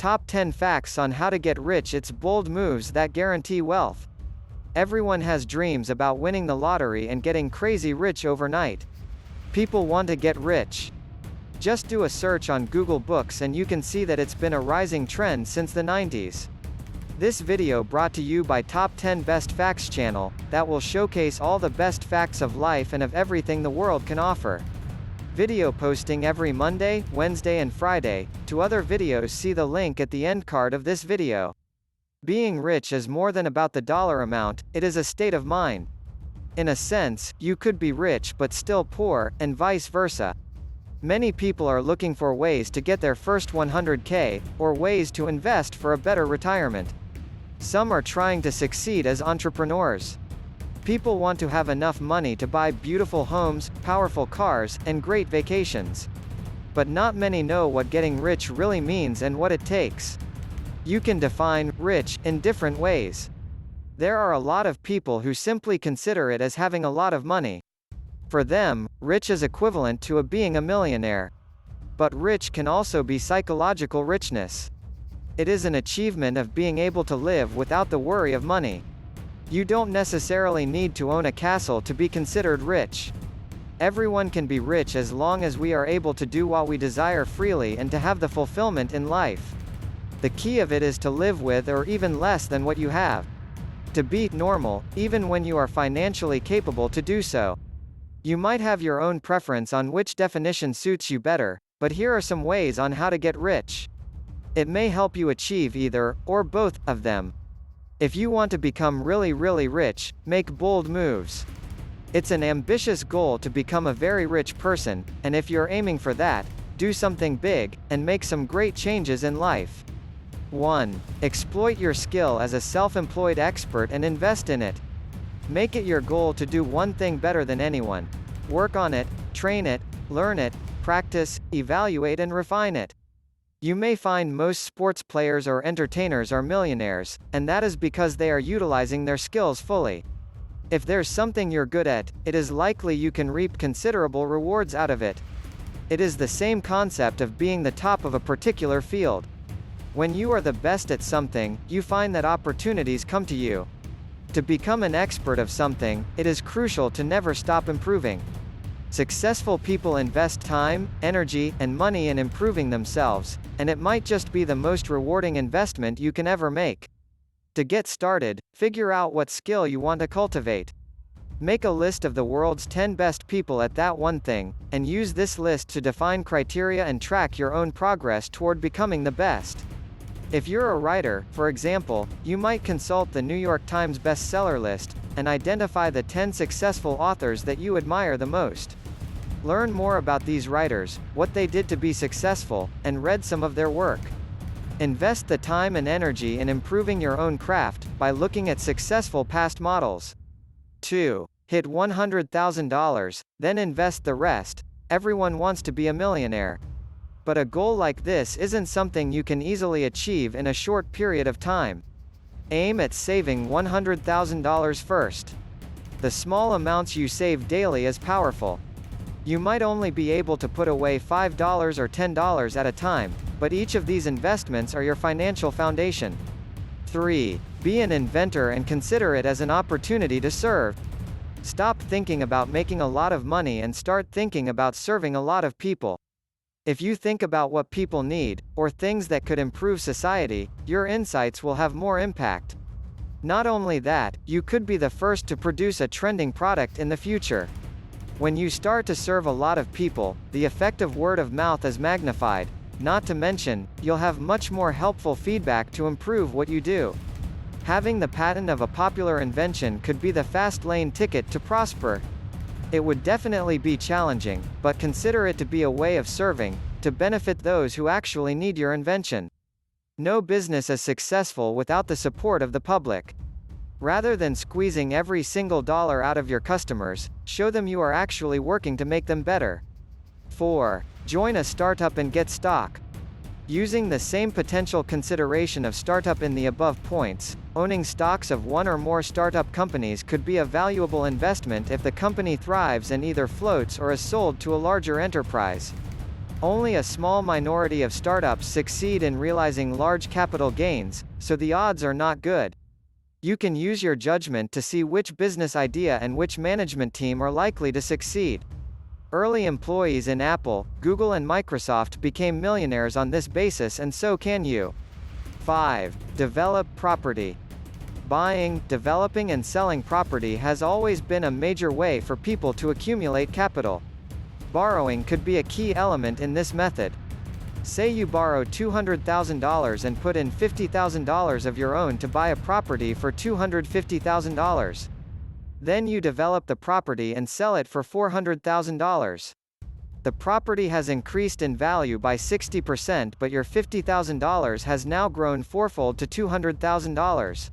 Top 10 Facts on How to Get Rich. It's bold moves that guarantee wealth. Everyone has dreams about winning the lottery and getting crazy rich overnight. People want to get rich. Just do a search on Google Books and you can see that it's been a rising trend since the 90s. This video brought to you by Top 10 Best Facts channel, that will showcase all the best facts of life and of everything the world can offer. Video posting every Monday, Wednesday and Friday. To other videos, see the link at the end card of this video. Being rich is more than about the dollar amount, it is a state of mind. In a sense, you could be rich but still poor, and vice versa. Many people are looking for ways to get their first 100K, or ways to invest for a better retirement. Some are trying to succeed as entrepreneurs. People want to have enough money to buy beautiful homes, powerful cars, and great vacations. But not many know what getting rich really means and what it takes. You can define rich in different ways. There are a lot of people who simply consider it as having a lot of money. For them, rich is equivalent to being a millionaire. But rich can also be psychological richness. It is an achievement of being able to live without the worry of money. You don't necessarily need to own a castle to be considered rich. Everyone can be rich as long as we are able to do what we desire freely and to have the fulfillment in life. The key of it is to live with or even less than what you have. To be normal, even when you are financially capable to do so. You might have your own preference on which definition suits you better, but here are some ways on how to get rich. It may help you achieve either, or both, of them. If you want to become really rich, make bold moves. It's an ambitious goal to become a very rich person, and if you're aiming for that, do something big, and make some great changes in life. 1. Exploit your skill as a self-employed expert and invest in it. Make it your goal to do one thing better than anyone. Work on it, train it, learn it, practice, evaluate and refine it. You may find most sports players or entertainers are millionaires, and that is because they are utilizing their skills fully. If there's something you're good at, it is likely you can reap considerable rewards out of it. It is the same concept of being the top of a particular field. When you are the best at something, you find that opportunities come to you. To become an expert of something, it is crucial to never stop improving. Successful people invest time, energy, and money in improving themselves, and it might just be the most rewarding investment you can ever make. To get started, figure out what skill you want to cultivate. Make a list of the world's 10 best people at that one thing, and use this list to define criteria and track your own progress toward becoming the best. If you're a writer, for example, you might consult the New York Times bestseller list, and identify the 10 successful authors that you admire the most. Learn more about these writers, what they did to be successful, and read some of their work. Invest the time and energy in improving your own craft, by looking at successful past models. 2. Hit $100,000, then invest the rest. Everyone wants to be a millionaire. But a goal like this isn't something you can easily achieve in a short period of time. Aim at saving $100,000 first. The small amounts you save daily is powerful. You might only be able to put away $5 or $10 at a time, but each of these investments are your financial foundation. 3. Be an inventor and consider it as an opportunity to serve. Stop thinking about making a lot of money and start thinking about serving a lot of people. If you think about what people need, or things that could improve society, your insights will have more impact. Not only that, you could be the first to produce a trending product in the future. When you start to serve a lot of people, the effect of word of mouth is magnified. Not to mention, you'll have much more helpful feedback to improve what you do. Having the patent of a popular invention could be the fast lane ticket to prosper. It would definitely be challenging, but consider it to be a way of serving, to benefit those who actually need your invention. No business is successful without the support of the public. Rather than squeezing every single dollar out of your customers, show them you are actually working to make them better. 4. Join a startup and get stock. Using the same potential consideration of startup in the above points, owning stocks of one or more startup companies could be a valuable investment if the company thrives and either floats or is sold to a larger enterprise. Only a small minority of startups succeed in realizing large capital gains, so the odds are not good. You can use your judgment to see which business idea and which management team are likely to succeed. Early employees in Apple, Google and Microsoft became millionaires on this basis, and so can you. 5. Develop property. Buying, developing and selling property has always been a major way for people to accumulate capital. Borrowing could be a key element in this method. Say you borrow $200,000 and put in $50,000 of your own to buy a property for $250,000. Then you develop the property and sell it for $400,000. The property has increased in value by 60%, but your $50,000 has now grown fourfold to $200,000.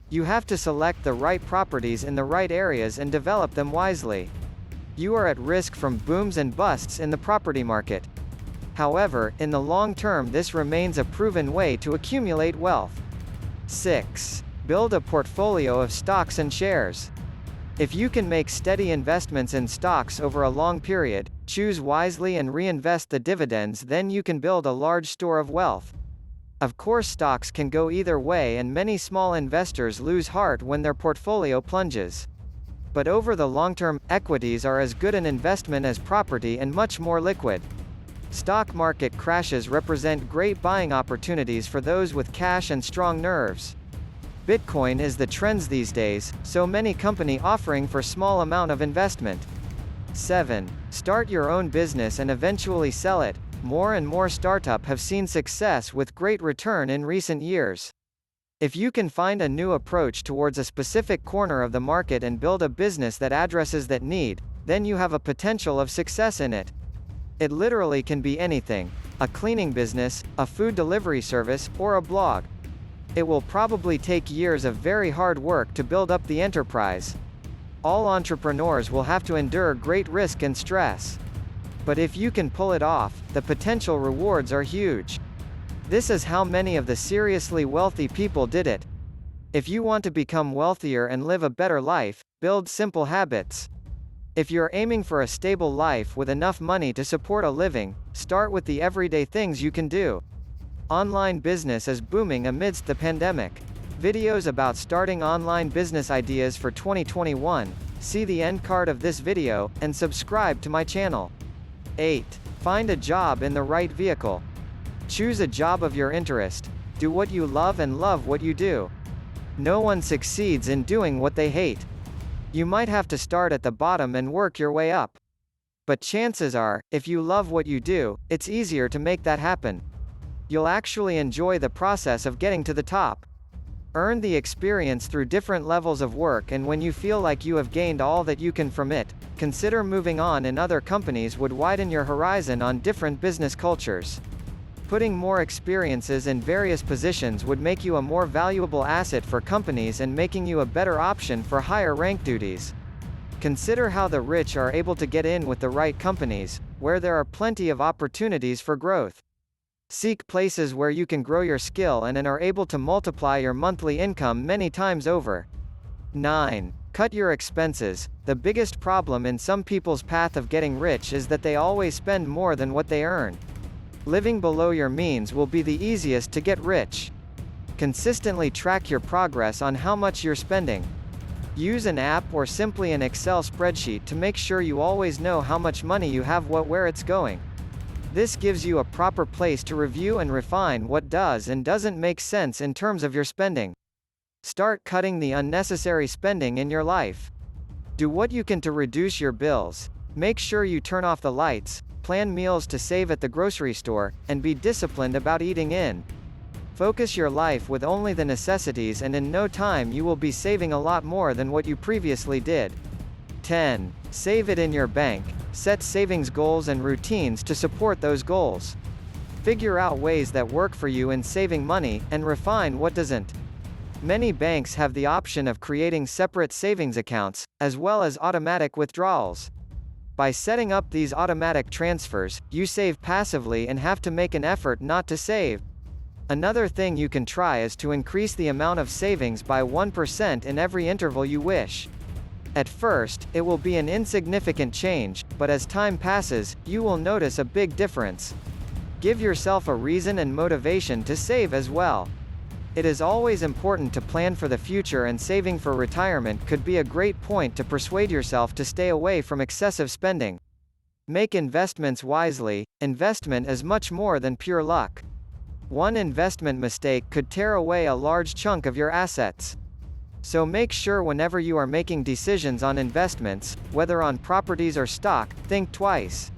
You have to select the right properties in the right areas and develop them wisely. You are at risk from booms and busts in the property market. However, in the long term this remains a proven way to accumulate wealth. 6. Build a portfolio of stocks and shares. If you can make steady investments in stocks over a long period, choose wisely and reinvest the dividends, then you can build a large store of wealth. Of course, stocks can go either way and many small investors lose heart when their portfolio plunges. But over the long term, equities are as good an investment as property and much more liquid. Stock market crashes represent great buying opportunities for those with cash and strong nerves. Bitcoin is the trends these days, so many company offering for small amount of investment. 7. Start your own business and eventually sell it. More and more startups have seen success with great return in recent years. If you can find a new approach towards a specific corner of the market and build a business that addresses that need, then you have a potential of success in it. It literally can be anything: a cleaning business, a food delivery service, or a blog. It will probably take years of very hard work to build up the enterprise. All entrepreneurs will have to endure great risk and stress. But if you can pull it off, the potential rewards are huge. This is how many of the seriously wealthy people did it. If you want to become wealthier and live a better life, build simple habits. If you're aiming for a stable life with enough money to support a living, start with the everyday things you can do. Online business is booming amidst the pandemic. Videos about starting online business ideas for 2021, see the end card of this video, and subscribe to my channel. 8. Find a job in the right vehicle. Choose a job of your interest. Do what you love and love what you do. No one succeeds in doing what they hate. You might have to start at the bottom and work your way up. But chances are, if you love what you do, it's easier to make that happen. You'll actually enjoy the process of getting to the top. Earn the experience through different levels of work, and when you feel like you have gained all that you can from it, consider moving on. In other companies would widen your horizon on different business cultures. Putting more experiences in various positions would make you a more valuable asset for companies and making you a better option for higher rank duties. Consider how the rich are able to get in with the right companies, where there are plenty of opportunities for growth. Seek places where you can grow your skill and are able to multiply your monthly income many times over. 9. Cut your expenses. The biggest problem in some people's path of getting rich is that they always spend more than what they earn. Living below your means will be the easiest to get rich. Consistently track your progress on how much you're spending. Use an app or simply an Excel spreadsheet to make sure you always know how much money you have, where it's going. This gives you a proper place to review and refine what does and doesn't make sense in terms of your spending. Start cutting the unnecessary spending in your life. Do what you can to reduce your bills. Make sure you turn off the lights, plan meals to save at the grocery store, and be disciplined about eating in. Focus your life with only the necessities, and in no time you will be saving a lot more than what you previously did. 10. Save it in your bank. Set savings goals and routines to support those goals. Figure out ways that work for you in saving money, and refine what doesn't. Many banks have the option of creating separate savings accounts, as well as automatic withdrawals. By setting up these automatic transfers, you save passively and have to make an effort not to save. Another thing you can try is to increase the amount of savings by 1% in every interval you wish. At first, it will be an insignificant change, but as time passes, you will notice a big difference. Give yourself a reason and motivation to save as well. It is always important to plan for the future, and saving for retirement could be a great point to persuade yourself to stay away from excessive spending. Make investments wisely. Investment is much more than pure luck. One investment mistake could tear away a large chunk of your assets. So make sure whenever you are making decisions on investments, whether on properties or stock, think twice.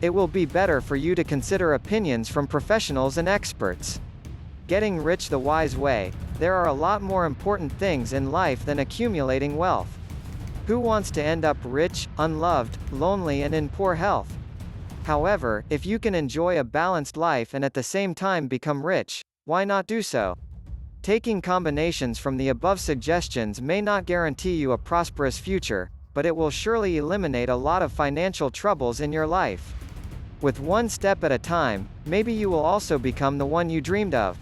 It will be better for you to consider opinions from professionals and experts. Getting rich the wise way. There are a lot more important things in life than accumulating wealth. Who wants to end up rich, unloved, lonely, and in poor health? However, if you can enjoy a balanced life and at the same time become rich, why not do so? Taking combinations from the above suggestions may not guarantee you a prosperous future, but it will surely eliminate a lot of financial troubles in your life. With one step at a time, maybe you will also become the one you dreamed of.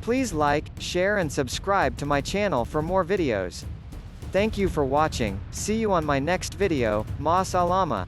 Please like, share and subscribe to my channel for more videos. Thank you for watching. See you on my next video. Ma salama.